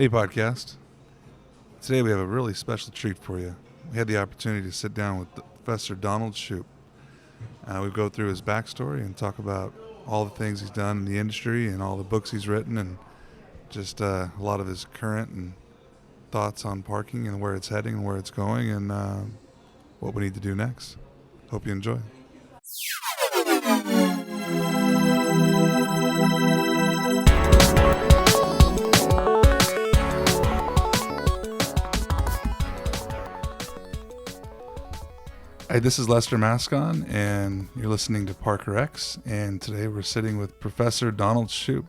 Hey, podcast. Today we have a really special treat for you. We had the opportunity to sit down with Professor Donald Shoup. We go through his backstory and talk about all the things he's done in the industry and all the books he's written and just a lot of his current and thoughts on parking and where it's heading and where it's going and what we need to do next. Hope you enjoy. Hey, this is Lester Mascon, and you're listening to Parker X, and today we're sitting with Professor Donald Shoup,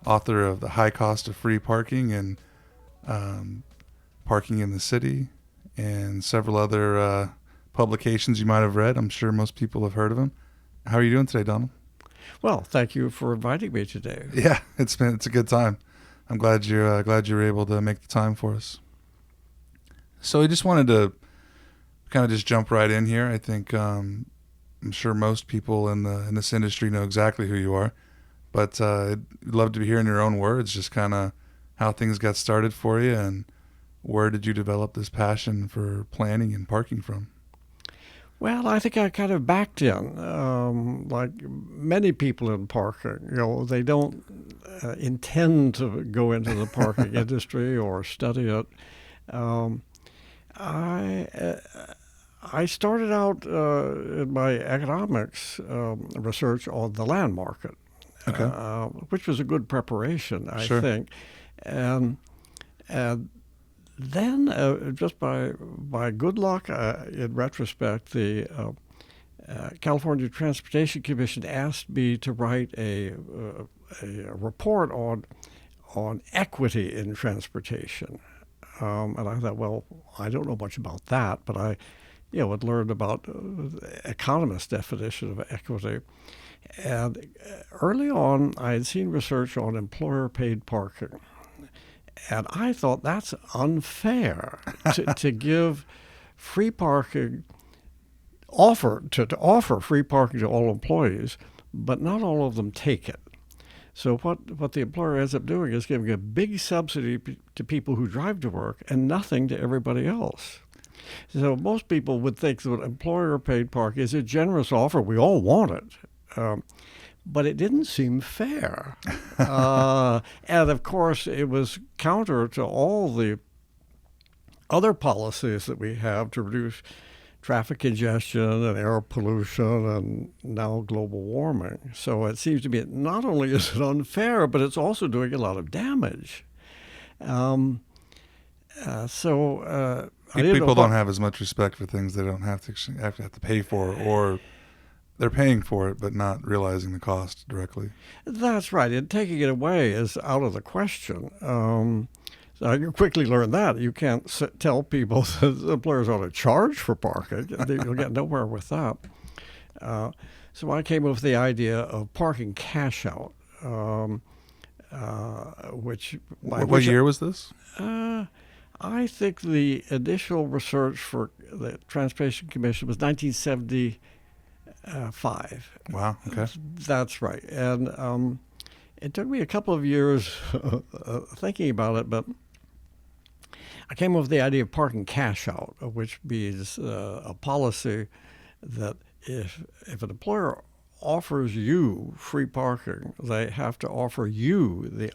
author of The High Cost of Free Parking and Parking in the City, and several other publications you might have read. I'm sure most people have heard of him. How are you doing today, Donald? Well, thank you for inviting me today. Yeah, it's a good time. I'm glad you were able to make the time for us. So I just wanted to kind of just jump right in here. I think I'm sure most people in this industry know exactly who you are, but I'd love to hear in your own words just kind of how things got started for you and where did you develop this passion for planning and parking from? Well, I think I kind of backed in, like many people in parking. They don't intend to go into the parking industry or study it. I started out in my economics research on the land market, Okay. Which was a good preparation, I Sure. think. And then, just by good luck, in retrospect, the California Transportation Commission asked me to write a report on equity in transportation. And I thought, well, I don't know much about that, but I had learned about economists' definition of equity. And early on, I had seen research on employer-paid parking. And I thought that's unfair to give free parking, to offer free parking to all employees, but not all of them take it. So what the employer ends up doing is giving a big subsidy to people who drive to work and nothing to everybody else. So most people would think that employer-paid parking is a generous offer. We all want it. But it didn't seem fair. And of course, it was counter to all the other policies that we have to reduce traffic congestion and air pollution and now global warming. So it seems to me not only is it unfair, but it's also doing a lot of damage. People don't have as much respect for things they don't have to pay for, or they're paying for it but not realizing the cost directly. That's right. And taking it away is out of the question. So you quickly learn that. You can't tell people that employers ought to charge for parking. You'll get nowhere with that. So I came up with the idea of parking cash out, What year was this? I think the initial research for the Transportation Commission was 1975. Wow, okay. That's right. And it took me a couple of years thinking about it, but I came up with the idea of parking cash out, which means a policy that if an employer offers you free parking, they have to offer you the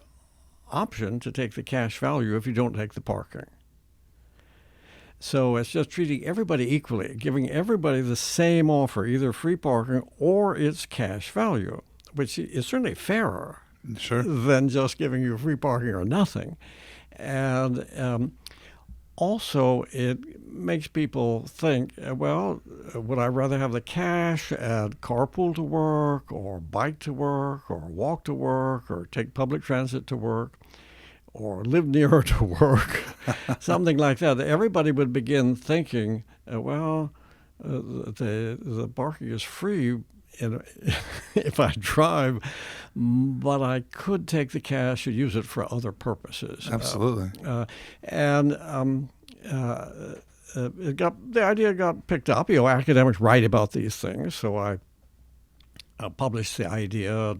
option to take the cash value if you don't take the parking. So it's just treating everybody equally, giving everybody the same offer, either free parking or its cash value, which is certainly fairer than just giving you free parking or nothing. And also, it makes people think, well, would I rather have the cash and carpool to work or bike to work or walk to work or take public transit to work or live nearer to work, something like that? Everybody would begin thinking, the parking is free if I drive, but I could take the cash and use it for other purposes. Absolutely. The idea got picked up. Academics write about these things, so I published the idea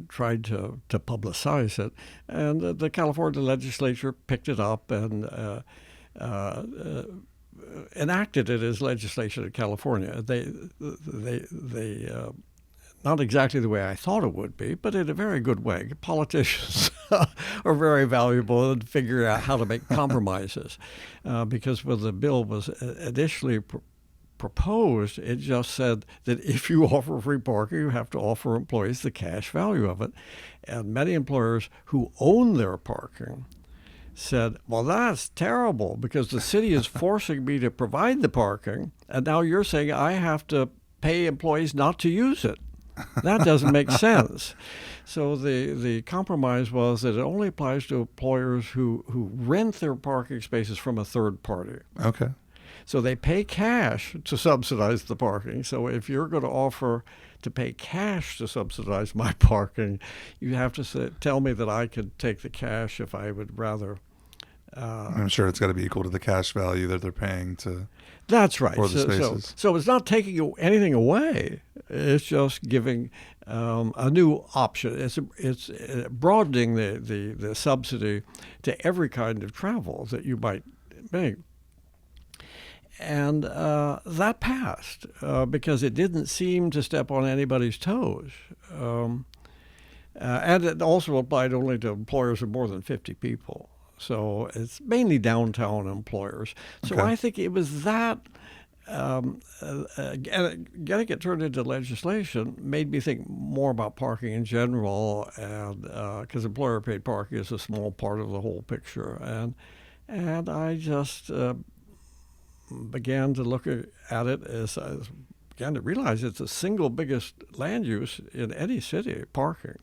tried to publicize it. And the California legislature picked it up and enacted it as legislation in California. They not exactly the way I thought it would be, but in a very good way. Politicians are very valuable in figuring out how to make compromises, because when the bill was initially proposed, it just said that if you offer free parking, you have to offer employees the cash value of it. And many employers who own their parking said, well, that's terrible because the city is forcing me to provide the parking, and now you're saying I have to pay employees not to use it. That doesn't make sense. So the compromise was that it only applies to employers who rent their parking spaces from a third party. Okay. So they pay cash to subsidize the parking. So if you're going to offer to pay cash to subsidize my parking, you have to tell me that I could take the cash if I would rather. I'm sure it's got to be equal to the cash value that they're paying to. That's right. For the spaces. So it's not taking anything away. It's just giving a new option. It's broadening the subsidy to every kind of travel that you might make. And that passed because it didn't seem to step on anybody's toes. And it also applied only to employers of more than 50 people. So it's mainly downtown employers. So Okay. I think it was that getting it turned into legislation made me think more about parking in general, and because employer-paid parking is a small part of the whole picture. And I just began to look at it as I began to realize it's the single biggest land use in any city, parking.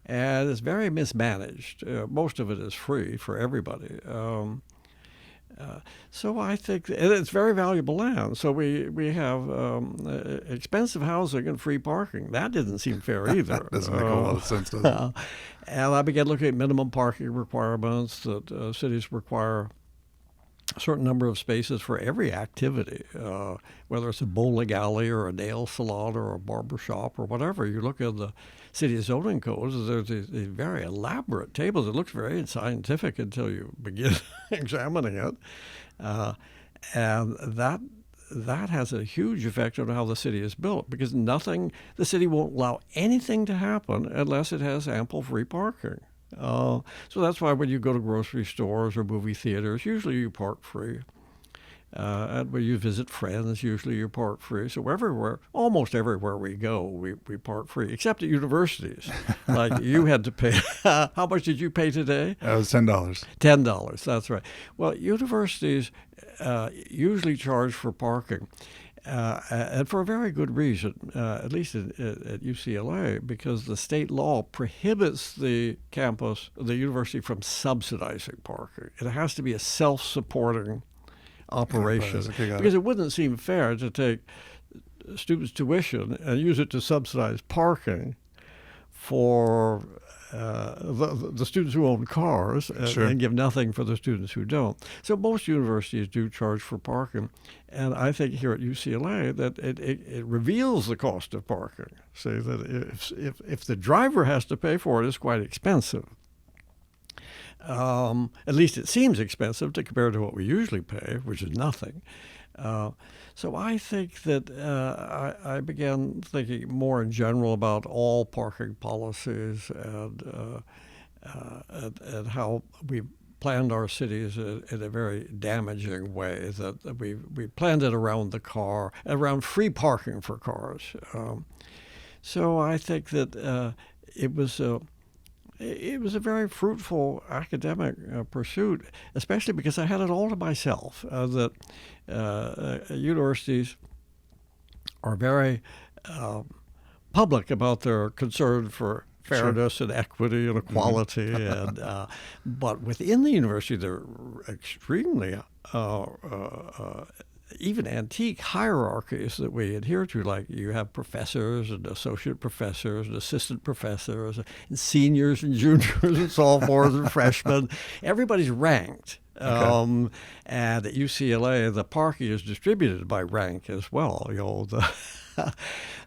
And it's very mismanaged. Most of it is free for everybody. So I think it's very valuable land. So we have expensive housing and free parking. That didn't seem fair either. Doesn't make a lot of sense, does it? And I began looking at minimum parking requirements that cities require a certain number of spaces for every activity, whether it's a bowling alley or a nail salon or a barber shop or whatever. You look at the city zoning codes, there's these very elaborate tables. It looks very scientific until you begin examining it. And that has a huge effect on how the city is built, because the city won't allow anything to happen unless it has ample free parking. So that's why when you go to grocery stores or movie theaters, usually you park free. And when you visit friends, usually you park free. So almost everywhere we go, we park free, except at universities. Like you had to pay. How much did you pay today? It was $10. $10, that's right. Well, universities usually charge for parking. And for a very good reason, at least at UCLA, because the state law prohibits the university from subsidizing parking. It has to be a self-supporting operation, because it wouldn't seem fair to take students' tuition and use it to subsidize parking for the students who own cars and give nothing for the students who don't. So most universities do charge for parking. And I think here at UCLA that it reveals the cost of parking. Say that if the driver has to pay for it, it's quite expensive. At least it seems expensive to compare to what we usually pay, which is nothing. So I think that I began thinking more in general about all parking policies and how we planned our cities in a very damaging way, that we planned it around the car, around free parking for cars. So I think that it was a very fruitful academic pursuit, especially because I had it all to myself. That universities are very public about their concern for fairness and equity and equality, and but within the university they're extremely even antique hierarchies that we adhere to, like you have professors and associate professors and assistant professors and seniors and juniors and sophomores and freshmen. Everybody's ranked. And at UCLA, the parking is distributed by rank as well.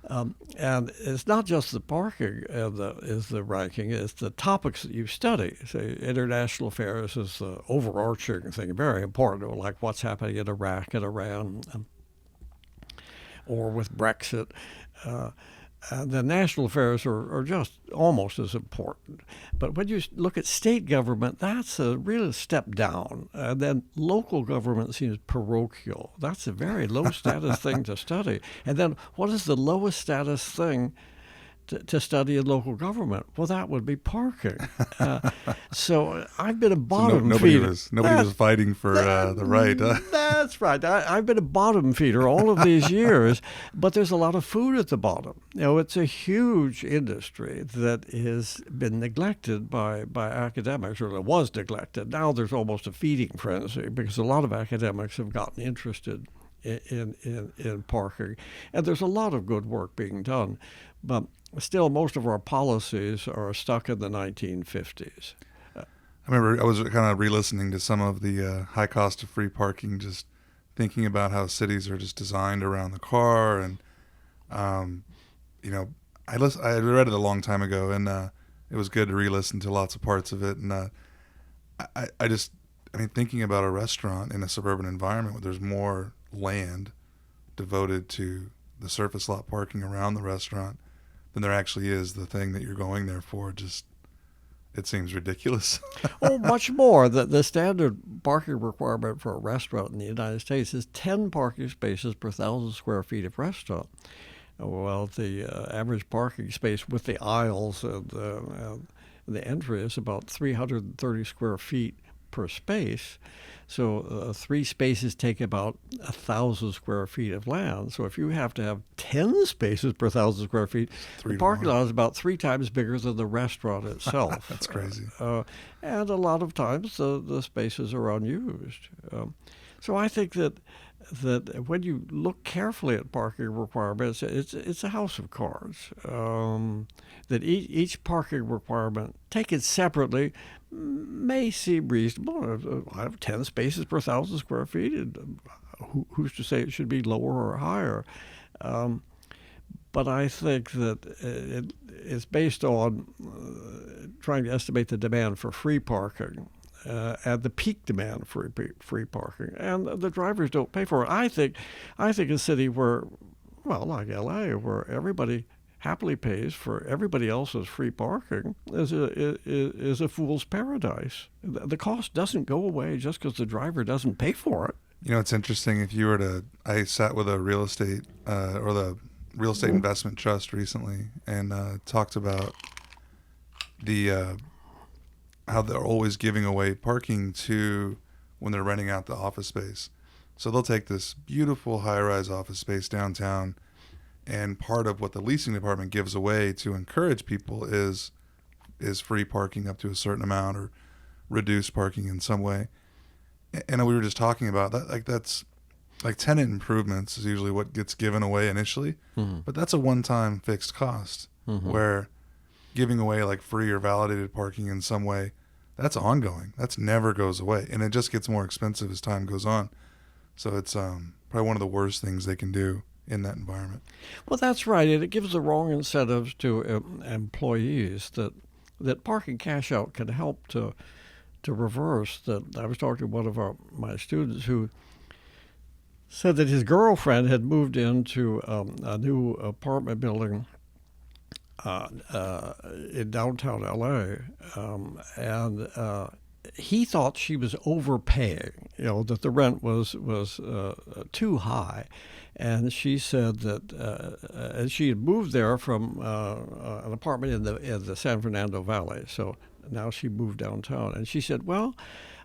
And it's not just the parking is the ranking, it's the topics that you study. So international affairs is the overarching thing, very important, like what's happening in Iraq and Iran, or with Brexit. The national affairs are just almost as important. But when you look at state government, that's a real step down. And then local government seems parochial. That's a very low status thing to study. And then what is the lowest status thing to study in local government? Well, that would be parking. So I've been a bottom feeder. Nobody was fighting for the right. That's right. I've been a bottom feeder all of these years, but there's a lot of food at the bottom. It's a huge industry that has been neglected by academics, or it was neglected. Now there's almost a feeding frenzy because a lot of academics have gotten interested in parking, and there's a lot of good work being done, but still most of our policies are stuck in the 1950s. I remember I was kind of re-listening to some of the high cost of free parking, just thinking about how cities are just designed around the car, and I read it a long time ago, and it was good to re-listen to lots of parts of it, and thinking about a restaurant in a suburban environment where there's more land devoted to the surface lot parking around the restaurant than there actually is the thing that you're going there for. Just, it seems ridiculous. Oh, much more. The standard parking requirement for a restaurant in the United States is 10 parking spaces per 1,000 square feet of restaurant. Well, the average parking space with the aisles and the entry is about 330 square feet per space. So 3 spaces take about 1,000 square feet of land. So if you have to have 10 spaces per 1,000 square feet, the parking lot is about 3 times bigger than the restaurant itself. That's crazy. And a lot of times the spaces are unused. So I think that when you look carefully at parking requirements, it's a house of cards. That each parking requirement, taken separately, may seem reasonable. I have 10 spaces per 1,000 square feet. And who's to say it should be lower or higher? But I think that it's based on trying to estimate the demand for free parking. At the peak demand for free parking, and the drivers don't pay for it. I think a city where, well, like LA, where everybody happily pays for everybody else's free parking is a fool's paradise. The cost doesn't go away just because the driver doesn't pay for it. It's interesting. If you were to, I sat with a real estate or the real estate investment trust recently, and talked about the how they're always giving away parking to when they're renting out the office space. So they'll take this beautiful high-rise office space downtown, and part of what the leasing department gives away to encourage people is free parking up to a certain amount, or reduced parking in some way. And we were just talking about that, that's like tenant improvements is usually what gets given away initially, but that's a one-time fixed cost, where giving away like free or validated parking in some way, that's ongoing. That's never goes away. And it just gets more expensive as time goes on. So it's probably one of the worst things they can do in that environment. Well, that's right. And it gives the wrong incentives to employees that parking cash out can help to reverse. That I was talking to one of my students who said that his girlfriend had moved into a new apartment building in downtown LA, and he thought she was overpaying, that the rent was too high. And she said that and she had moved there from an apartment in the San Fernando Valley. So now she moved downtown. And she said, well,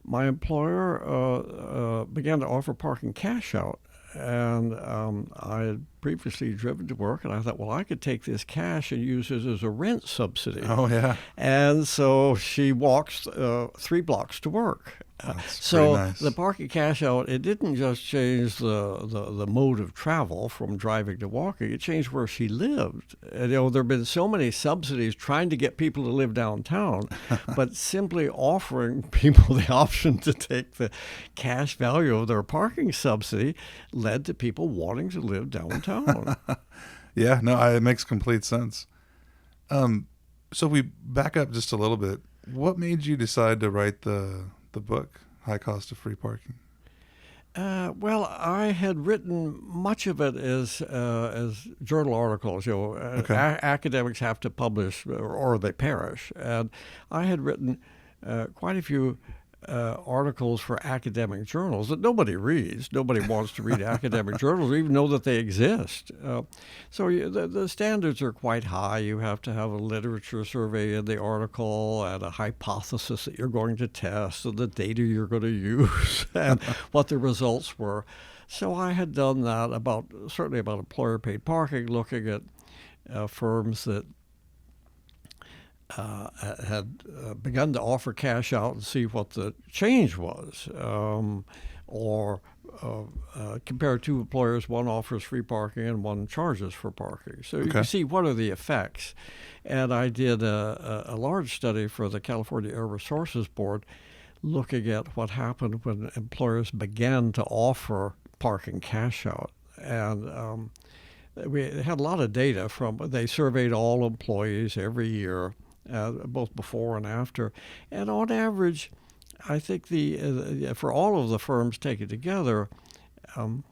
my employer began to offer parking cash out. And I had previously driven to work, and I thought, well, I could take this cash and use it as a rent subsidy. Oh, yeah. And so she walks 3 blocks to work. So nice. The parking cash out, it didn't just change the mode of travel from driving to walking. It changed where she lived. And, there have been so many subsidies trying to get people to live downtown, but simply offering people the option to take the cash value of their parking subsidy led to people wanting to live downtown. Yeah, no, it makes complete sense. So if we back up just a little bit, what made you decide to write the book, High Cost of Free Parking? Well, I had written much of it as journal articles. Okay. Academics have to publish or they perish, and I had written quite a few articles for academic journals that nobody reads. Nobody wants to read academic journals, or even know that they exist. The standards are quite high. You have to have a literature survey in the article and a hypothesis that you're going to test and the data you're going to use and what the results were. So I had done that certainly about employer-paid parking, looking at firms that had begun to offer cash out and see what the change was, or compare two employers. One offers free parking and one charges for parking. So you can see what are the effects. And I did a large study for the California Air Resources Board looking at what happened when employers began to offer parking cash out. And we had a lot of data they surveyed all employees every year, both before and after. And on average, I think for all of the firms taken together, about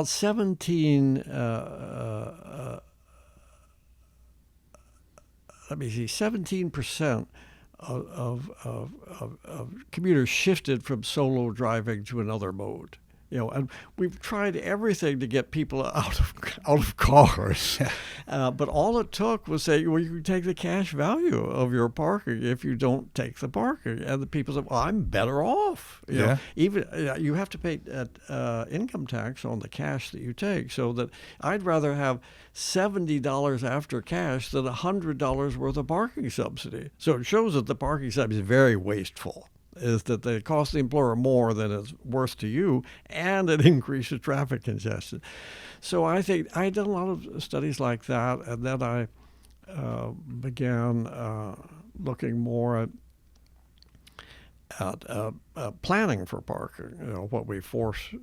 17% of commuters shifted from solo driving to another mode. And we've tried everything to get people out of cars, but all it took was saying, well, you can take the cash value of your parking if you don't take the parking, and the people said, well, I'm better off. Even you have to pay income tax on the cash that you take, so that I'd rather have $70 after cash than $100 worth of parking subsidy. So it shows that the parking subsidy is very wasteful. Is that they cost the employer more than it's worth to you, and it increases traffic congestion. So I think I did a lot of studies like that, and then I began looking more at planning for parking. What we force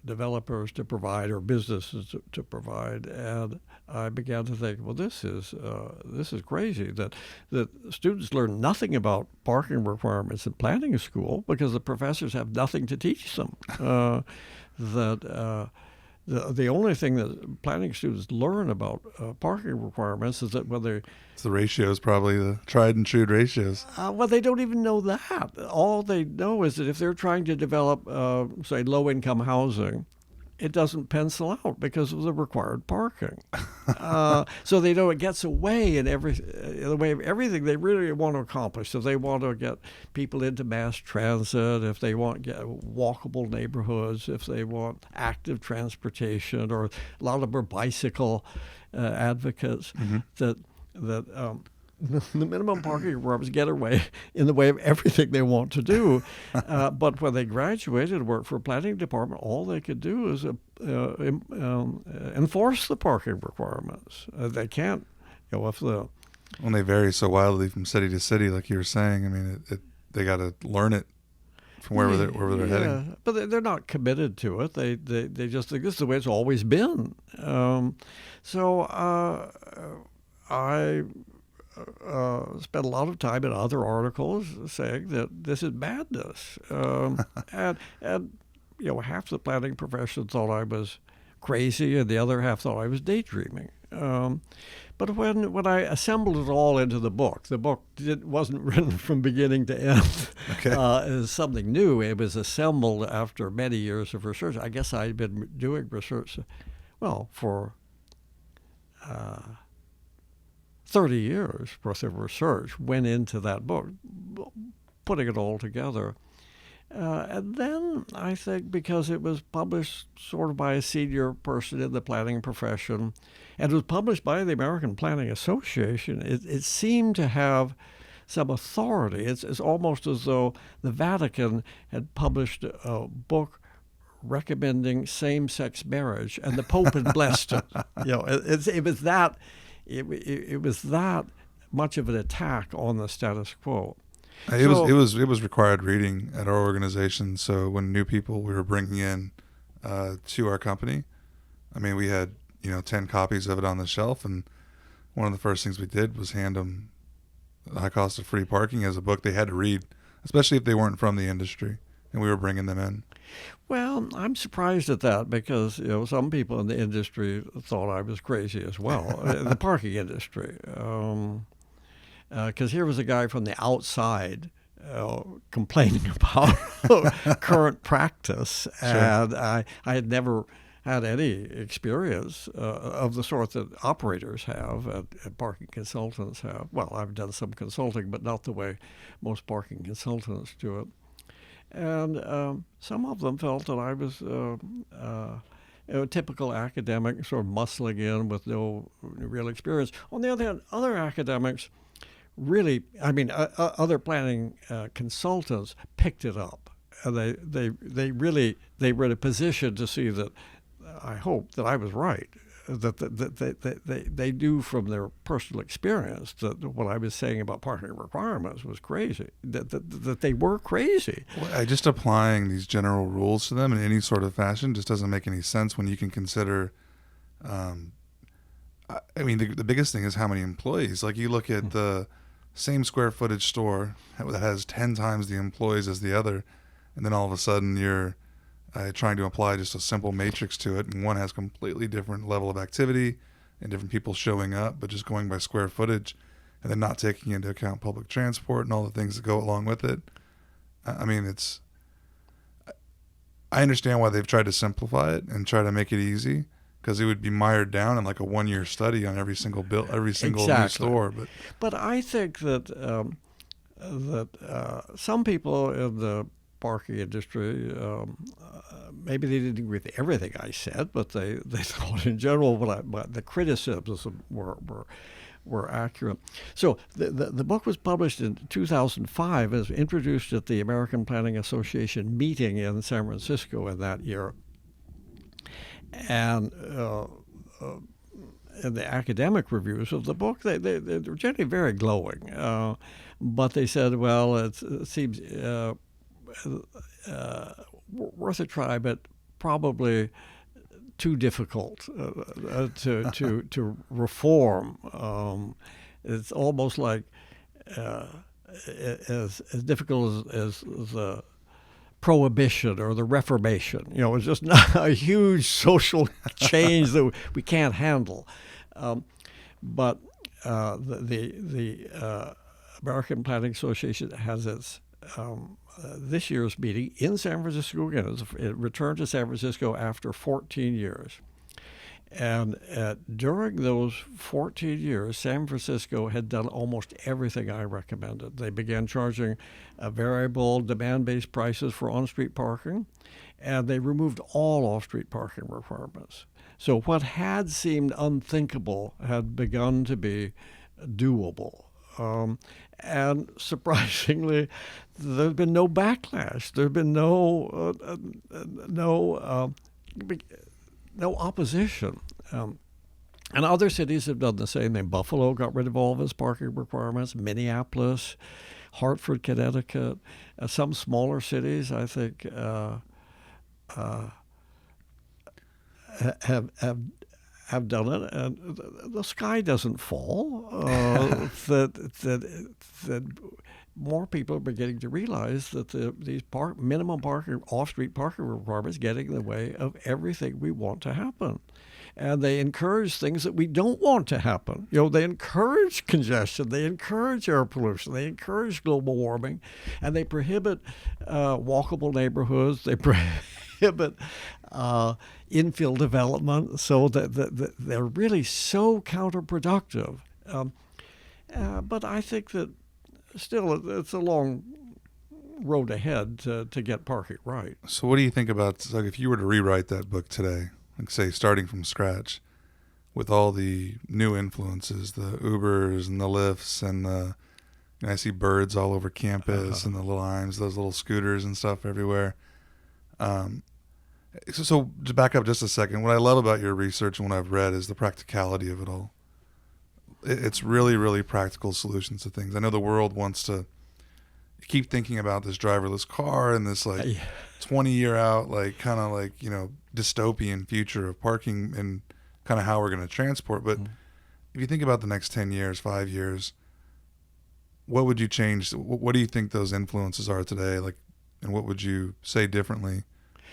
developers to provide or businesses to provide, and I began to think, well, this is crazy that students learn nothing about parking requirements in planning school because the professors have nothing to teach them. The only thing that planning students learn about parking requirements is that whether it's the ratios, probably the tried and true ratios. Well, they don't even know that. All they know is that if they're trying to develop, say, low-income housing, it doesn't pencil out because of the required parking. So they know it gets away in the way of everything they really want to accomplish. So they want to get people into mass transit, if they want walkable neighborhoods, if they want active transportation, or a lot of them are bicycle advocates, that the minimum parking requirements get in the way of everything they want to do. But when they graduated and worked for a planning department, all they could do is enforce the parking requirements. They can't, When they vary so wildly from city to city, like you were saying, I mean, they got to learn it from wherever they're heading. But they're not committed to it. They just think this is the way it's always been. I spent a lot of time in other articles saying that this is madness, and half the planning profession thought I was crazy, and the other half thought I was daydreaming. But when I assembled it all into the book wasn't written from beginning to end as something new. It was assembled after many years of research. I guess I'd been doing research, for 30 years worth of research went into that book, putting it all together. And then I think because it was published sort of by a senior person in the planning profession, and it was published by the American Planning Association, it seemed to have some authority. It's almost as though the Vatican had published a book recommending same-sex marriage, and the Pope had blessed it. It was that. It was that much of an attack on the status quo. It was required reading at our organization. So when new people we were bringing in to our company, I mean, we had 10 copies of it on the shelf, and one of the first things we did was hand them The High Cost of Free Parking as a book they had to read, especially if they weren't from the industry, and we were bringing them in. Well, I'm surprised at that because some people in the industry thought I was crazy as well, the parking industry. Because here was a guy from the outside complaining about current practice, Sure. and I had never had any experience of the sort that operators have and parking consultants have. Well, I've done some consulting, but not the way most parking consultants do it. And some of them felt that I was a typical academic, sort of muscling in with no real experience. On the other hand, other academics really, other planning consultants picked it up. And they were in a position to see that, I hope, that I was right. That they knew from their personal experience that what I was saying about parking requirements was crazy, that they were crazy. Well, just applying these general rules to them in any sort of fashion just doesn't make any sense when you can consider, the biggest thing is how many employees. Like, you look at the same square footage store that has 10 times the employees as the other, and then all of a sudden you're trying to apply just a simple matrix to it, and one has completely different level of activity and different people showing up, but just going by square footage and then not taking into account public transport and all the things that go along with it. I understand why they've tried to simplify it and try to make it easy, because it would be mired down in like a 1-year study on every single Exactly. new store. But I think that some people in the parking industry, maybe they didn't agree with everything I said, but they thought in general the criticisms were accurate. So the book was published in 2005, as introduced at the American Planning Association meeting in San Francisco in that year. And in the academic reviews of the book, they're generally very glowing. But they said, well, it seems worth a try, but probably too difficult to reform. It's almost like as difficult as the Prohibition or the Reformation. It's just not a huge social change that we can't handle. But the American Planning Association has its this year's meeting in San Francisco again. It returned to San Francisco after 14 years. And during those 14 years, San Francisco had done almost everything I recommended. They began charging variable demand-based prices for on-street parking, and they removed all off-street parking requirements. So what had seemed unthinkable had begun to be doable. And surprisingly, there's been no backlash. There's been no opposition. And other cities have done the same thing. Buffalo got rid of all of its parking requirements. Minneapolis, Hartford, Connecticut, some smaller cities, I think, have done it, and the sky doesn't fall. That more people are beginning to realize that these minimum parking, off-street parking requirements getting in the way of everything we want to happen. And they encourage things that we don't want to happen. They encourage congestion, they encourage air pollution, they encourage global warming, and they prohibit walkable neighborhoods. They prohibit infill development, so that they're really so counterproductive. But I think that still it's a long road ahead to get parking right. So what do you think about, like, if you were to rewrite that book today, like say starting from scratch, with all the new influences, the Ubers and the Lyfts and I see birds all over campus and the little Imes, those little scooters and stuff everywhere. So to back up just a second, what I love about your research and what I've read is the practicality of it all. It's really, really practical solutions to things. I know the world wants to, keep thinking about this driverless car and this like Yeah. 20-year out, like kind of like, dystopian future of parking and kind of how we're going to transport. But if you think about the next 10 years, 5 years, what would you change? What do you think those influences are today? Like, and what would you say differently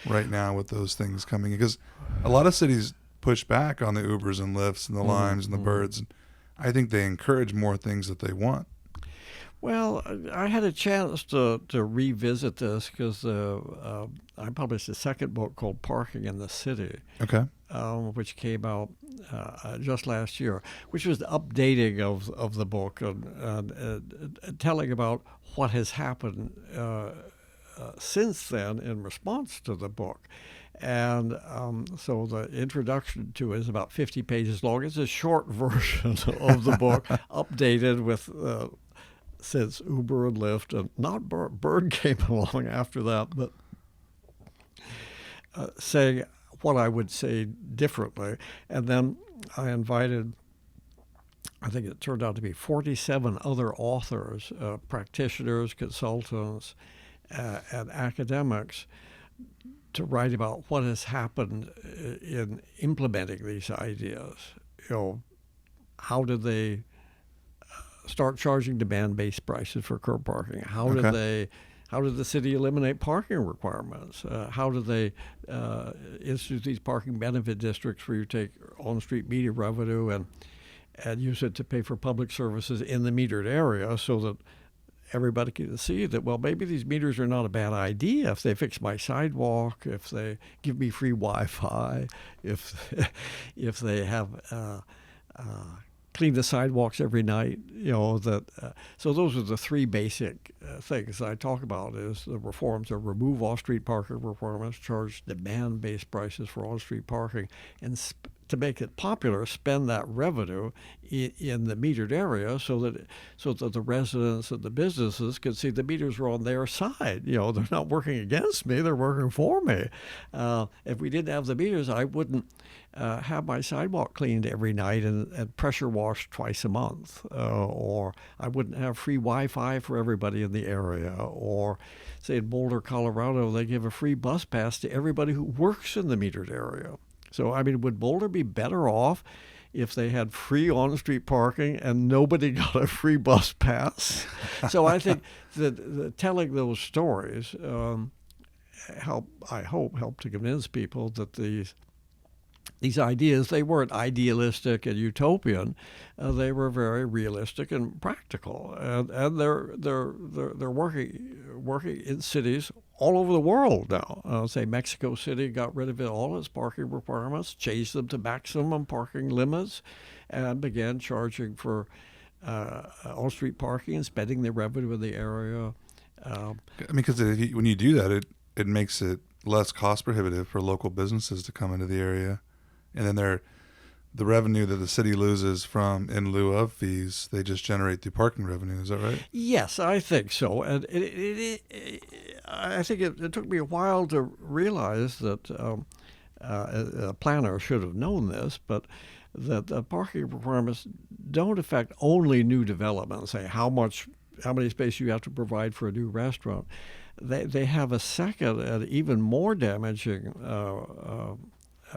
right now with those things coming? Because a lot of cities push back on the Ubers and Lyfts and the Limes and the Birds. And I think they encourage more things that they want. Well, I had a chance to revisit this because I published a second book called Parking in the City, Okay. which came out just last year, which was the updating of the book and telling about what has happened since then in response to the book. And so the introduction to it is about 50 pages long. It's a short version of the book, updated with since Uber and Lyft, and not Bird came along after that, but saying what I would say differently. And then I invited, I think it turned out to be 47 other authors, practitioners, consultants, and academics to write about what has happened in implementing these ideas. How did they start charging demand-based prices for curb parking? How did the city eliminate parking requirements? How did they institute these parking benefit districts where you take on-street meter revenue and use it to pay for public services in the metered area so that everybody can see that, well, maybe these meters are not a bad idea if they fix my sidewalk, if they give me free Wi-Fi, if they have clean the sidewalks every night, so those are the three basic things I talk about is the reforms are remove off-street parking requirements, charge demand-based prices for on-street parking, and to make it popular, spend that revenue in the metered area so that the residents and the businesses can see the meters are on their side. They're not working against me; they're working for me. If we didn't have the meters, I wouldn't have my sidewalk cleaned every night and pressure washed twice a month, or I wouldn't have free Wi-Fi for everybody in the area, or say in Boulder, Colorado, they give a free bus pass to everybody who works in the metered area. So, would Boulder be better off if they had free on-street parking and nobody got a free bus pass? So I think that telling those stories help to convince people that these ideas, they weren't idealistic and utopian. They were very realistic and practical, and they're working in cities all over the world now. Say Mexico City got rid of all its parking requirements, changed them to maximum parking limits, and began charging for on-street parking and spending the revenue in the area. Because when you do that, it makes it less cost prohibitive for local businesses to come into the area. And then the revenue that the city loses from in lieu of fees, they just generate through parking revenue. Is that right? Yes, I think so. And I think it took me a while to realize that a planner should have known this, but that the parking requirements don't affect only new development. Say how many space you have to provide for a new restaurant. They have a second and even more damaging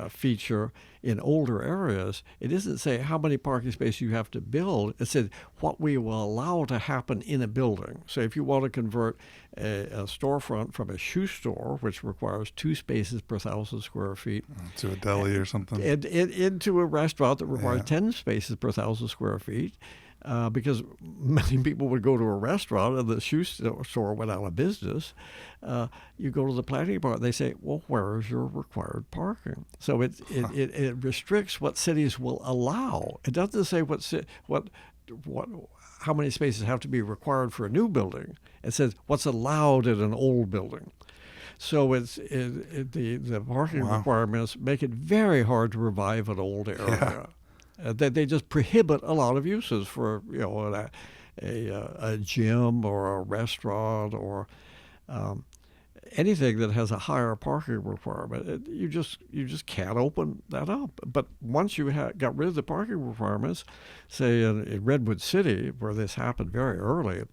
feature in older areas. It doesn't say how many parking spaces you have to build. It says what we will allow to happen in a building. So if you want to convert a storefront from a shoe store, which requires 2 spaces per 1,000 square feet, to a deli or something, into a restaurant that requires 10 spaces per 1,000 square feet, because many people would go to a restaurant and the shoe store went out of business. You go to the planning department, they say, well, where is your required parking? So it restricts what cities will allow. It doesn't say how many spaces have to be required for a new building. It says what's allowed in an old building. So the parking requirements make it very hard to revive an old area. They just prohibit a lot of uses for a gym or a restaurant or anything that has a higher parking requirement. You just can't open that up. But once you got rid of the parking requirements, say in Redwood City, where this happened very early,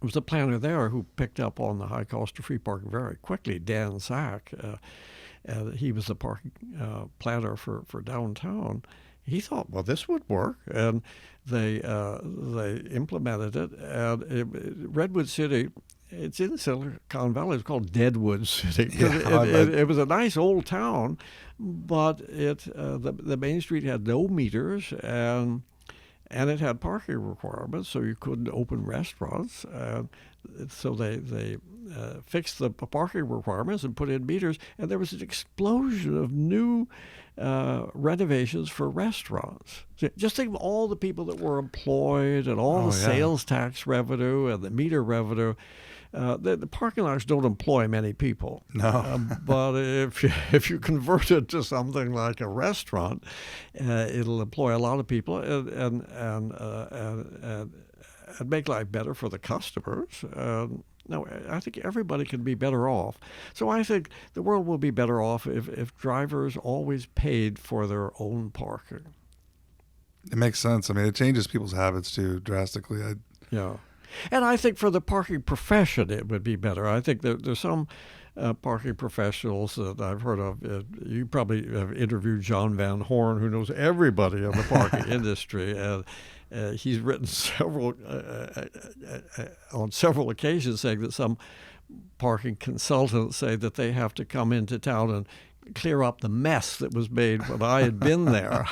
was a planner there who picked up on the high cost of free parking very quickly, Dan Sack. He was the parking planner for downtown. He thought, well, this would work, and they implemented it. And Redwood City, it's in Silicon Valley. It's called Deadwood City. It was a nice old town, but the main street had no meters, and it had parking requirements, so you couldn't open restaurants. So they fixed the parking requirements and put in meters, and there was an explosion of new renovations for restaurants. Just think of all the people that were employed and all the sales tax revenue and the meter revenue. The parking lots don't employ many people. No. But if you convert it to something like a restaurant, it'll employ a lot of people and make life better for the customers. No, I think everybody can be better off. So I think the world will be better off if drivers always paid for their own parking. It makes sense. I mean, it changes people's habits too drastically. Yeah. And I think for the parking profession, it would be better. I think there's some parking professionals that I've heard of. You probably have interviewed John Van Horn, who knows everybody in the parking industry. And he's written on several occasions saying that some parking consultants say that they have to come into town and clear up the mess that was made when I had been there.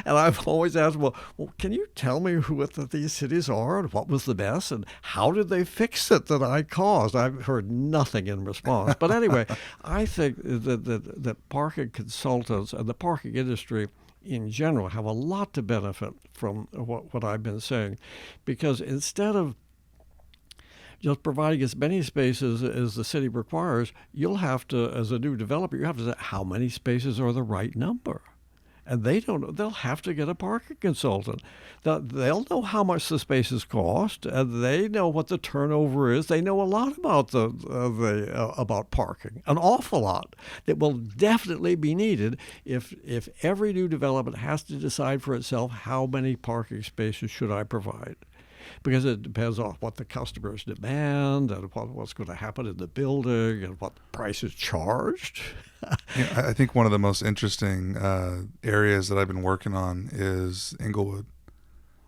And I've always asked, well, can you tell me what these cities are and what was the mess and how did they fix it that I caused? I've heard nothing in response. But anyway, I think that parking consultants and the parking industry in general have a lot to benefit from what I've been saying, because instead of just providing as many spaces as the city requires, you'll have to, as a new developer, you have to say how many spaces are the right number. And they don't know. They'll have to get a parking consultant. They'll know how much the spaces cost, and they know what the turnover is. They know a lot about about parking, an awful lot that will definitely be needed if every new development has to decide for itself how many parking spaces should I provide. Because it depends on what the customers demand and what's going to happen in the building and what the price is charged. I think one of the most interesting areas that I've been working on is Inglewood.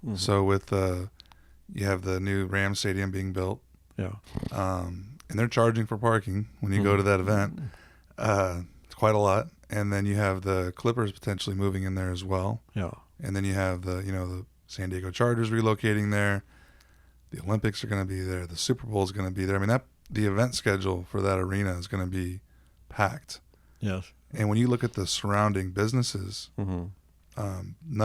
Mm-hmm. So with you have the new Rams Stadium being built, and they're charging for parking when you go to that event. It's quite a lot. And then you have the Clippers potentially moving in there as well. Yeah. And then you have the San Diego Chargers relocating there. The Olympics are going to be there. The Super Bowl is going to be there. I mean, the event schedule for that arena is going to be packed. Yes. And when you look at the surrounding businesses, none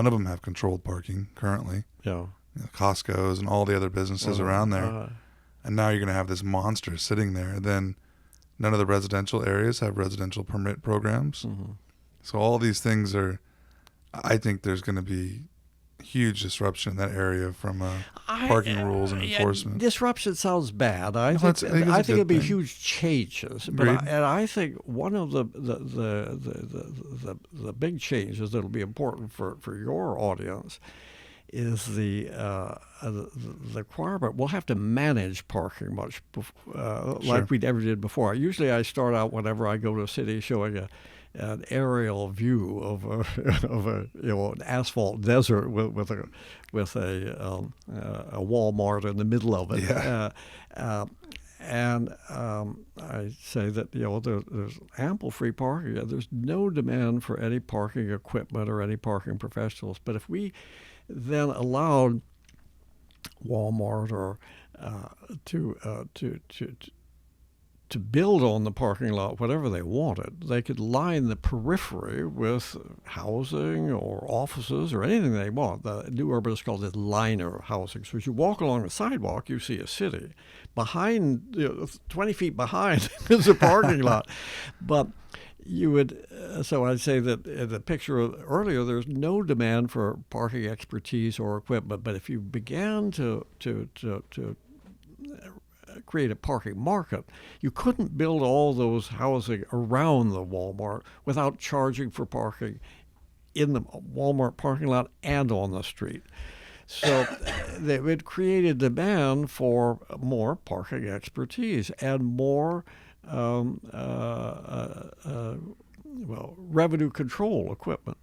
of them have controlled parking currently. Yeah. Costco's and all the other businesses around there. And now you're going to have this monster sitting there. Then none of the residential areas have residential permit programs. Mm-hmm. So all these things I think there's going to be huge disruption in that area from parking rules and enforcement. Disruption sounds bad. I think it'll be huge changes. But I think one of the big changes that'll be important for your audience is the requirement. We'll have to manage parking much like we never did before. Usually I start out whenever I go to a city showing an aerial view of an asphalt desert with a Walmart in the middle of it. Yeah. And I say that there's ample free parking. There's no demand for any parking equipment or any parking professionals. But if we then allowed Walmart or to build on the parking lot whatever they wanted, they could line the periphery with housing or offices or anything they want. The new urbanists call it liner housing. So as you walk along the sidewalk, you see a city. Behind, 20 feet behind is a parking lot. But you would, so I'd say that in the picture earlier, there's no demand for parking expertise or equipment. But if you began to create a parking market, you couldn't build all those housing around the Walmart without charging for parking in the Walmart parking lot and on the street. So it created demand for more parking expertise and more revenue control equipment.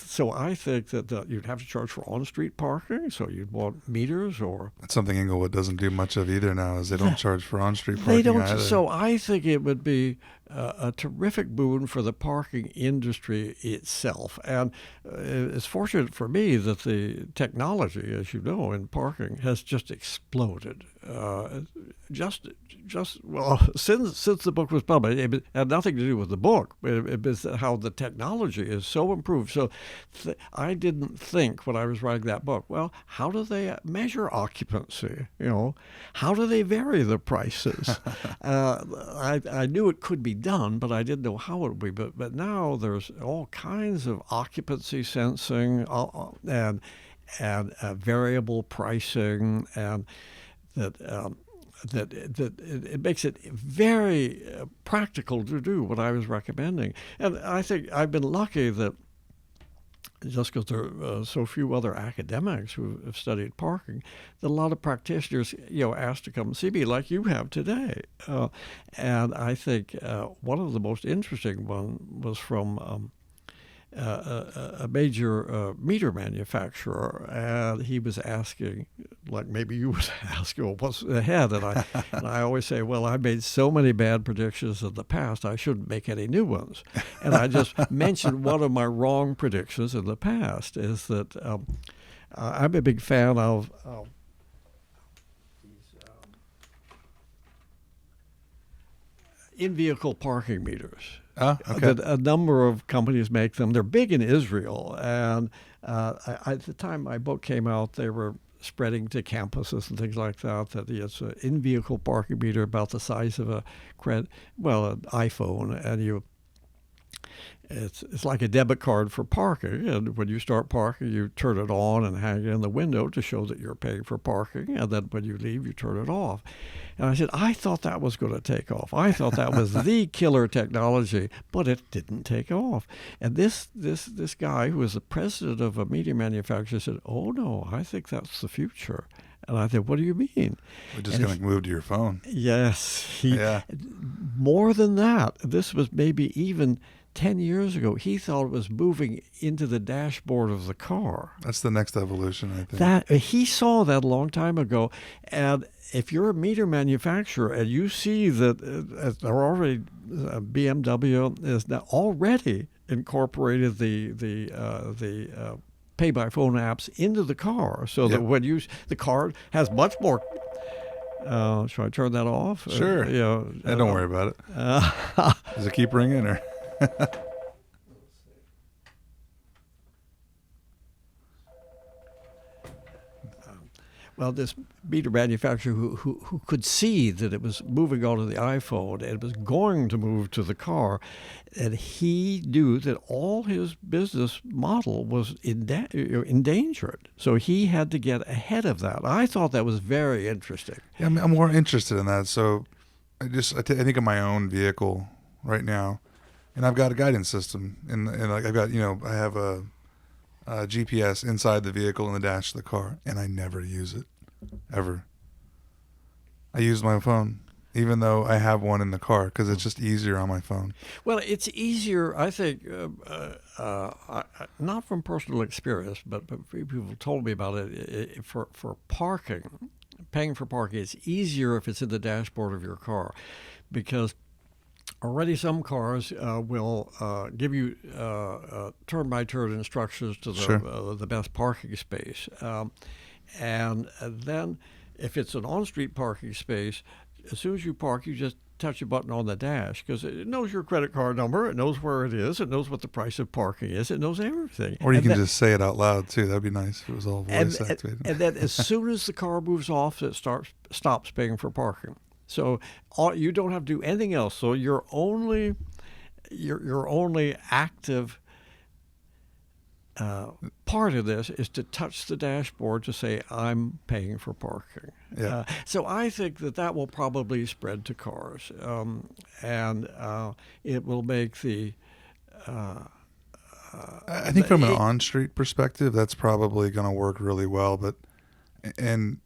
So I think that you'd have to charge for on-street parking, so you'd want meters or... That's something Inglewood doesn't do much of either now, is they don't charge for on-street parking They don't. either. So I think it would be a terrific boon for the parking industry itself. And it's fortunate for me that the technology, as you know, in parking has just exploded. Since the book was published, it had nothing to do with the book. It was how the technology is so improved. So I didn't think when I was writing that book, well, how do they measure occupancy? How do they vary the prices? I knew it could be done, but I didn't know how it would be. But now there's all kinds of occupancy sensing and variable pricing, and that it makes it very practical to do what I was recommending. And I think I've been lucky that just because there are so few other academics who have studied parking, that a lot of practitioners, asked to come see me like you have today. And I think one of the most interesting one was from a major meter manufacturer, and he was asking, like maybe you would ask, well, what's ahead? And I always say, well, I made so many bad predictions in the past, I shouldn't make any new ones. And I just mentioned one of my wrong predictions in the past is that I'm a big fan of in-vehicle parking meters. Oh, okay. A number of companies make them. They're big in Israel, and at the time my book came out, they were spreading to campuses and things like that. That it's an in-vehicle parking meter about the size of an iPhone, and it's like a debit card for parking. And when you start parking, you turn it on and hang it in the window to show that you're paying for parking. And then when you leave, you turn it off. And I said, I thought that was going to take off. I thought that was the killer technology, but it didn't take off. And this guy who was the president of a meter manufacturer said, oh no, I think that's the future. And I said, what do you mean? We're just going to move to your phone. Yes. Yeah. More than that, this was maybe even 10 years ago, he thought it was moving into the dashboard of the car. That's the next evolution, I think. He saw that a long time ago. And if you're a meter manufacturer and you see that they're already, BMW is now already incorporated the pay-by-phone apps into the car, so that when the car has much more... should I turn that off? Sure. Don't worry about it. Does it keep ringing or... Well, this meter manufacturer who could see that it was moving onto the iPhone and it was going to move to the car, and he knew that all his business model was endangered. So he had to get ahead of that. I thought that was very interesting. Yeah, I'm more interested in that. So I think of my own vehicle right now, and I've got a guidance system, and like I've got, I have a GPS inside the vehicle in the dash of the car, and I never use it, ever. I use my phone, even though I have one in the car, because it's just easier on my phone. Well, it's easier, I think, not from personal experience, but people told me about it, for parking, paying for parking, it's easier if it's in the dashboard of your car, because already some cars will give you turn-by-turn instructions to the best parking space. And then if it's an on-street parking space, as soon as you park, you just touch a button on the dash, because it knows your credit card number, it knows where it is, it knows what the price of parking is, it knows everything. Or you can just say it out loud, too. That'd be nice if it was all voice activated. And then as soon as the car moves off, it stops paying for parking. So you don't have to do anything else. So your only active part of this is to touch the dashboard to say, I'm paying for parking. Yeah. So I think that will probably spread to cars, and it will make the I think from an on-street perspective, that's probably going to work really well. But, and,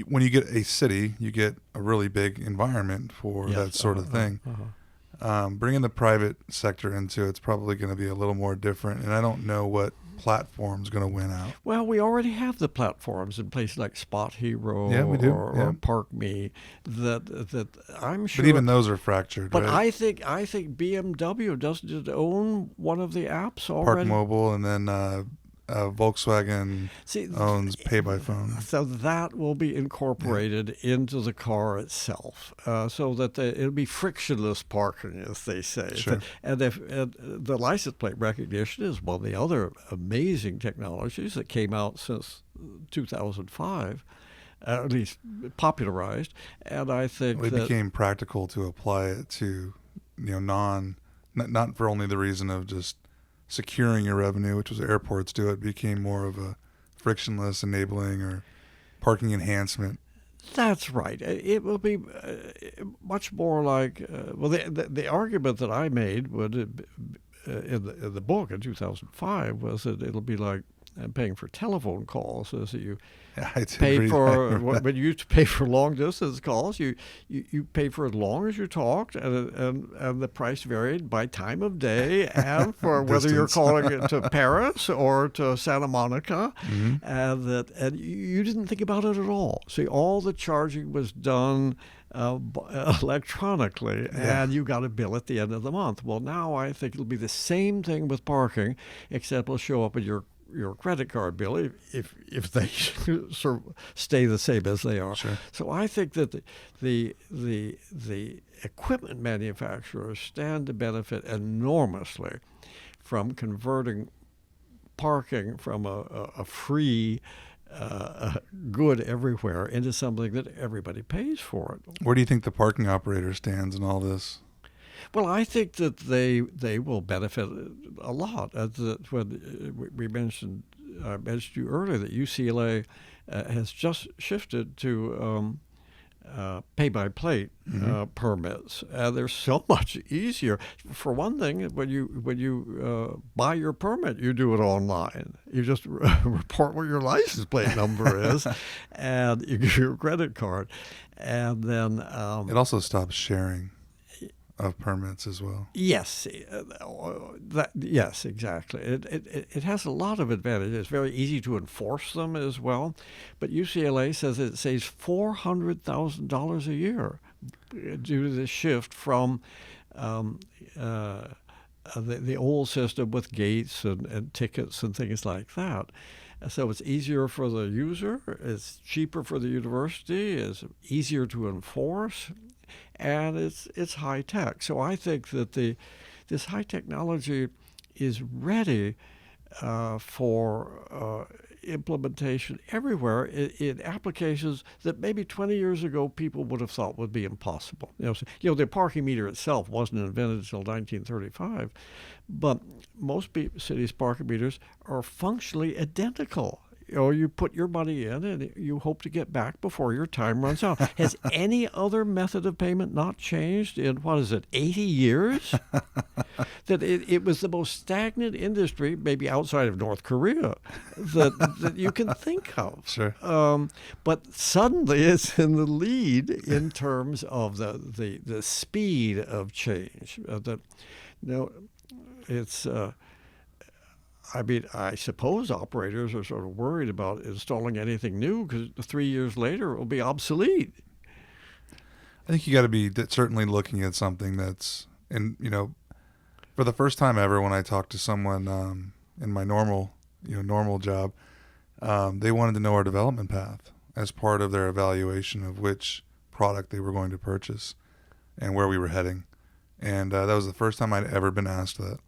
when you get a city, you get a really big environment for that sort of thing. Bringing the private sector into it's probably going to be a little more different. And I don't know what platform's going to win out. Well, we already have the platforms in places like Spot Hero we do. or Park Me that I'm sure. But even those are fractured. But right? I think BMW doesn't own one of the apps already. Park Mobile, and then Volkswagen owns Pay by Phone. So that will be incorporated into the car itself, so that it'll be frictionless parking, as they say. Sure. And the license plate recognition is one of the other amazing technologies that came out since 2005, at least popularized. And I think it became practical to apply it to, not for only the reason of just securing your revenue, which was airports do it, became more of a frictionless enabling or parking enhancement. That's right. It will be much more like the argument that I made would in the book in 2005 was that it'll be like paying for telephone calls, as you pay for when you pay for long distance calls. You pay for as long as you talked, and the price varied by time of day and for whether you're calling it to Paris or to Santa Monica, and you didn't think about it at all. See, all the charging was done electronically, and you got a bill at the end of the month. Well, now I think it'll be the same thing with parking, except it'll show up in your credit card bill if they sort of stay the same as they are. Sure. So I think that the equipment manufacturers stand to benefit enormously from converting parking from a free good everywhere into something that everybody pays for it. Where do you think the parking operator stands in all this? Well, I think that they will benefit a lot. When I mentioned you earlier that UCLA has just shifted to pay-by-plate permits, and they're so much easier. For one thing, when you buy your permit, you do it online. You just report what your license plate number is, and you give your credit card, and then it also stops sharing of permits as well. Yes, yes, exactly. It has a lot of advantages. It's very easy to enforce them as well. But UCLA says it saves $400,000 a year due to the shift from the old system with gates and tickets and things like that. So it's easier for the user, it's cheaper for the university, it's easier to enforce, and it's high tech. So I think that this high technology is ready for implementation everywhere in applications that maybe 20 years ago people would have thought would be impossible. The parking meter itself wasn't invented until 1935, but most cities' parking meters are functionally identical. You put your money in and you hope to get back before your time runs out. Has any other method of payment not changed in, 80 years? That it was the most stagnant industry, maybe outside of North Korea, that you can think of. Sure. But suddenly it's in the lead in terms of the speed of change. It's... I suppose operators are sort of worried about installing anything new because 3 years later it will be obsolete. I think you got to be certainly looking at something that's, for the first time ever when I talked to someone in my normal job, they wanted to know our development path as part of their evaluation of which product they were going to purchase and where we were heading. And that was the first time I'd ever been asked that.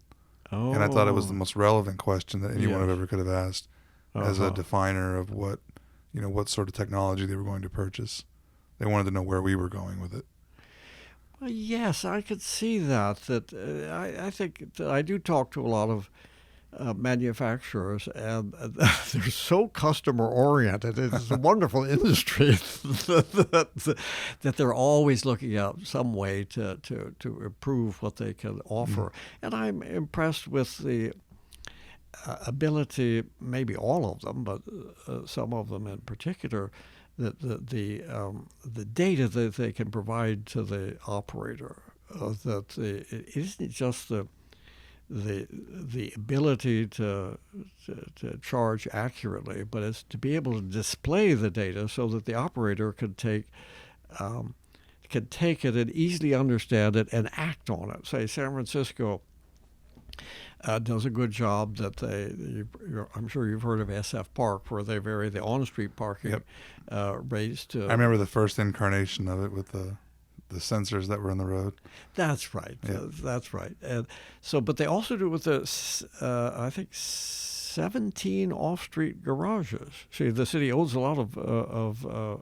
Oh. And I thought it was the most relevant question that anyone ever could have asked as a definer of what sort of technology they were going to purchase. They wanted to know where we were going with it. Well, yes, I could see that. I think that I do talk to a lot of manufacturers, and they're so customer oriented. It's a wonderful industry that they're always looking at some way to improve what they can offer. And I'm impressed with the ability, maybe all of them, but some of them in particular, that the data that they can provide to the operator, it isn't just the ability to charge accurately, but it's to be able to display the data so that the operator can take it and easily understand it and act on it. Say San Francisco does a good job that I'm sure you've heard of SF Park, where they vary the on-street parking rates to. I remember the first incarnation of it with the sensors that were in the road. That's right. Yeah. That's right. And so, but they also do it with the I think 17 off-street garages. See, the city owns a lot of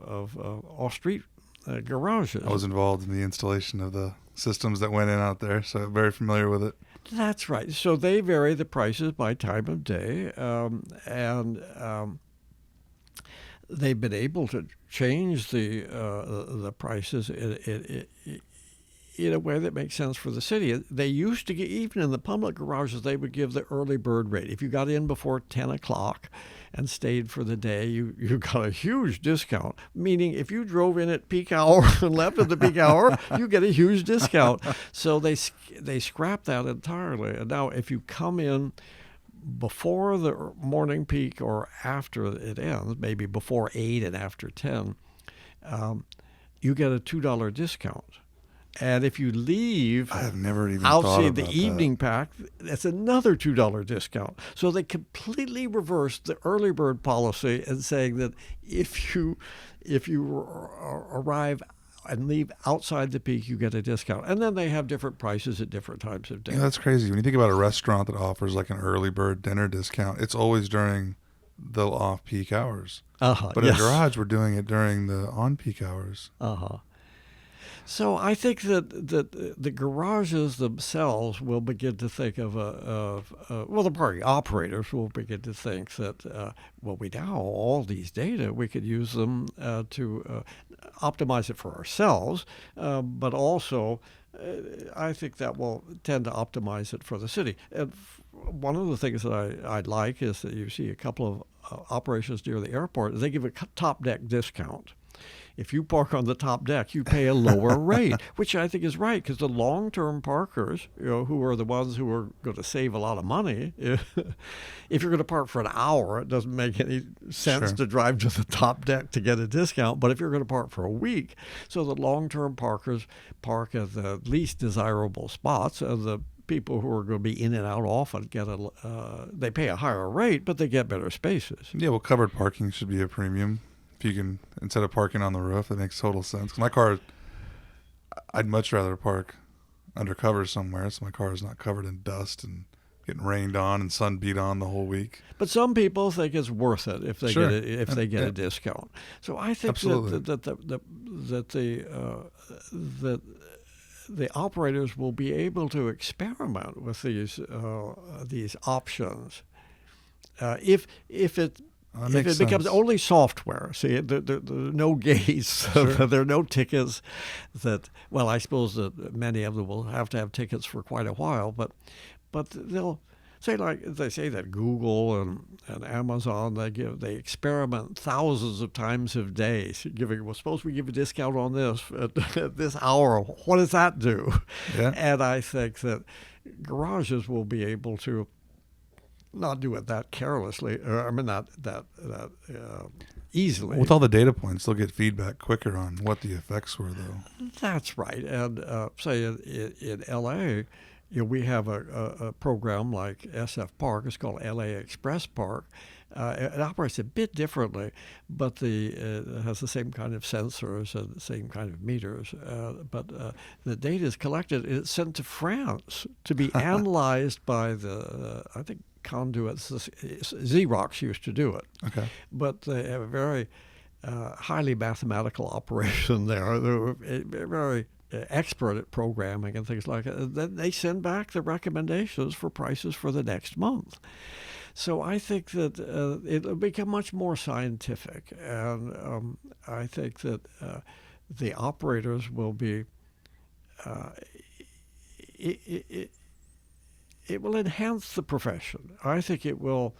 off-street garages. I was involved in the installation of the systems that went in out there, so I'm very familiar with it. That's right. So they vary the prices by time of day, and they've been able to change the prices in a way that makes sense for the city. They used to get, even in the public garages, they would give the early bird rate. If you got in before 10 o'clock and stayed for the day, you got a huge discount. Meaning if you drove in at peak hour and left at the peak hour, you get a huge discount. So they scrapped that entirely. And now if you come in before the morning peak or after it ends, maybe before 8 and after 10, you get a $2 discount. And if you leave I have never even outside thought the about evening pack, that's another $2 discount. So they completely reversed the early bird policy and saying that if you arrive and leave outside the peak, you get a discount. And then they have different prices at different times of day. Yeah, that's crazy. When you think about a restaurant that offers like an early bird dinner discount, it's always during the off-peak hours. But in a garage, we're doing it during the on-peak hours. So I think that the garages themselves will begin to think the parking operators will begin to think that, we now all these data, we could use them to optimize it for ourselves, but also I think that will tend to optimize it for the city. And one of the things that I'd like is that you see a couple of operations near the airport, they give a top deck discount. If you park on the top deck, you pay a lower rate, which I think is right, because the long-term parkers, who are the ones who are going to save a lot of money, if you're going to park for an hour, it doesn't make any sense to drive to the top deck to get a discount. But if you're going to park for a week, so the long-term parkers park at the least desirable spots, and the people who are going to be in and out often they pay a higher rate, but they get better spaces. Yeah, well, covered parking should be a premium. If you can, instead of parking on the roof, it makes total sense. 'Cause my car, I'd much rather park undercover somewhere, so my car is not covered in dust and getting rained on and sun beat on the whole week. But some people think it's worth it if they get a discount. So I think that the operators will be able to experiment with these options if it becomes only software. See, there are no gates, there are no tickets. I suppose that many of them will have to have tickets for quite a while, but they'll say, like they say that Google and Amazon, they experiment thousands of times a day, suppose we give a discount on this at this hour. What does that do? Yeah. And I think that garages will be able to not do it that carelessly, that easily. With all the data points, they'll get feedback quicker on what the effects were, though. That's right. And say in L.A., we have a program like SF Park. It's called LA Express Park. It operates a bit differently, but it has the same kind of sensors and the same kind of meters. But the data is collected and it's sent to France to be analyzed by I think, conduits. Xerox used to do it. Okay. But they have a very highly mathematical operation there. They're very expert at programming and things like that. Then they send back the recommendations for prices for the next month. So I think that it'll become much more scientific, and I think that the operators will be it will enhance the profession. I think it will,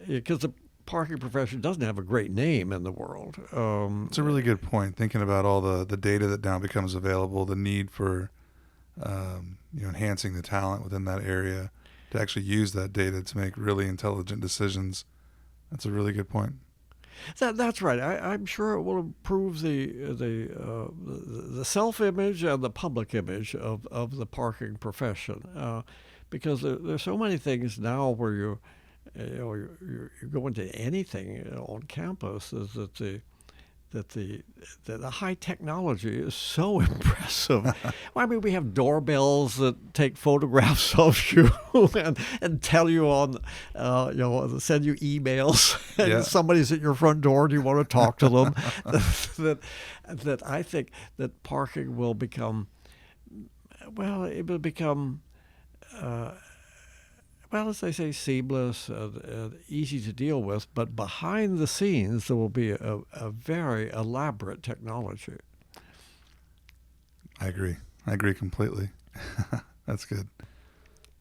because the parking profession doesn't have a great name in the world. It's a really good point. Thinking about all the data that now becomes available, the need for enhancing the talent within that area to actually use that data to make really intelligent decisions. That's a really good point. That's right. I'm sure it will improve the self-image and the public image of the parking profession, because there's so many things now where you go into anything on campus is that the high technology is so impressive. Well, I mean, we have doorbells that take photographs of you and tell you send you emails. And Yeah. somebody's at your front door. Do you want to talk to them? that I think that parking will become, it will become, as they say, seamless and easy to deal with, but behind the scenes there will be a very elaborate technology. I agree completely. That's good.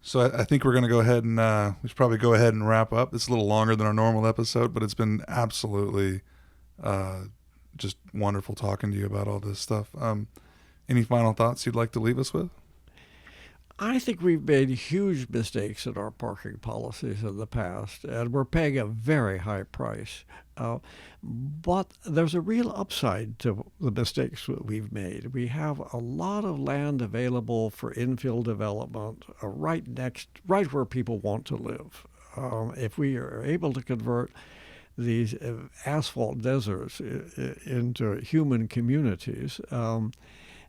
So I think we're going to go ahead and we should probably go ahead and wrap up. It's a little longer than our normal episode, but it's been absolutely just wonderful talking to you about all this stuff. Any final thoughts you'd like to leave us with? I think we've made huge mistakes in our parking policies in the past, and we're paying a very high price. But there's a real upside to the mistakes that we've made. We have a lot of land available for infill development right where people want to live. If we are able to convert these asphalt deserts into human communities,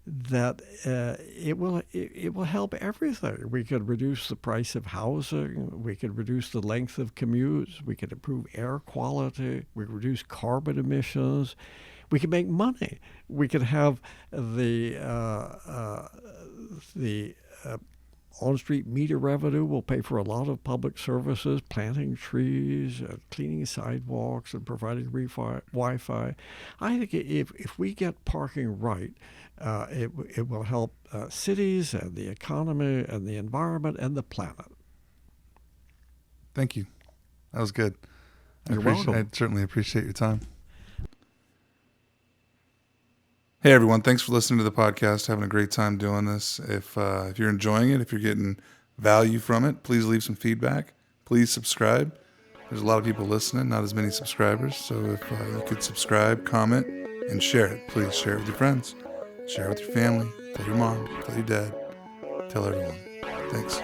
that it will help everything. We could reduce the price of housing. We could reduce the length of commutes. We could improve air quality. We could reduce carbon emissions. We could make money. We could have the on-street meter revenue will pay for a lot of public services, planting trees, cleaning sidewalks, and providing Wi-Fi. I think if we get parking right, it will help cities and the economy and the environment and the planet. Thank you. That was good. You're welcome. I certainly appreciate your time. Hey everyone, thanks for listening to the podcast. Having a great time doing this. If you're enjoying it, if you're getting value from it, please leave some feedback. Please subscribe. There's a lot of people listening, not as many subscribers. So if you could subscribe, comment, and share it. Please share it with your friends. Share it with your family. Tell your mom. Tell your dad. Tell everyone. Thanks.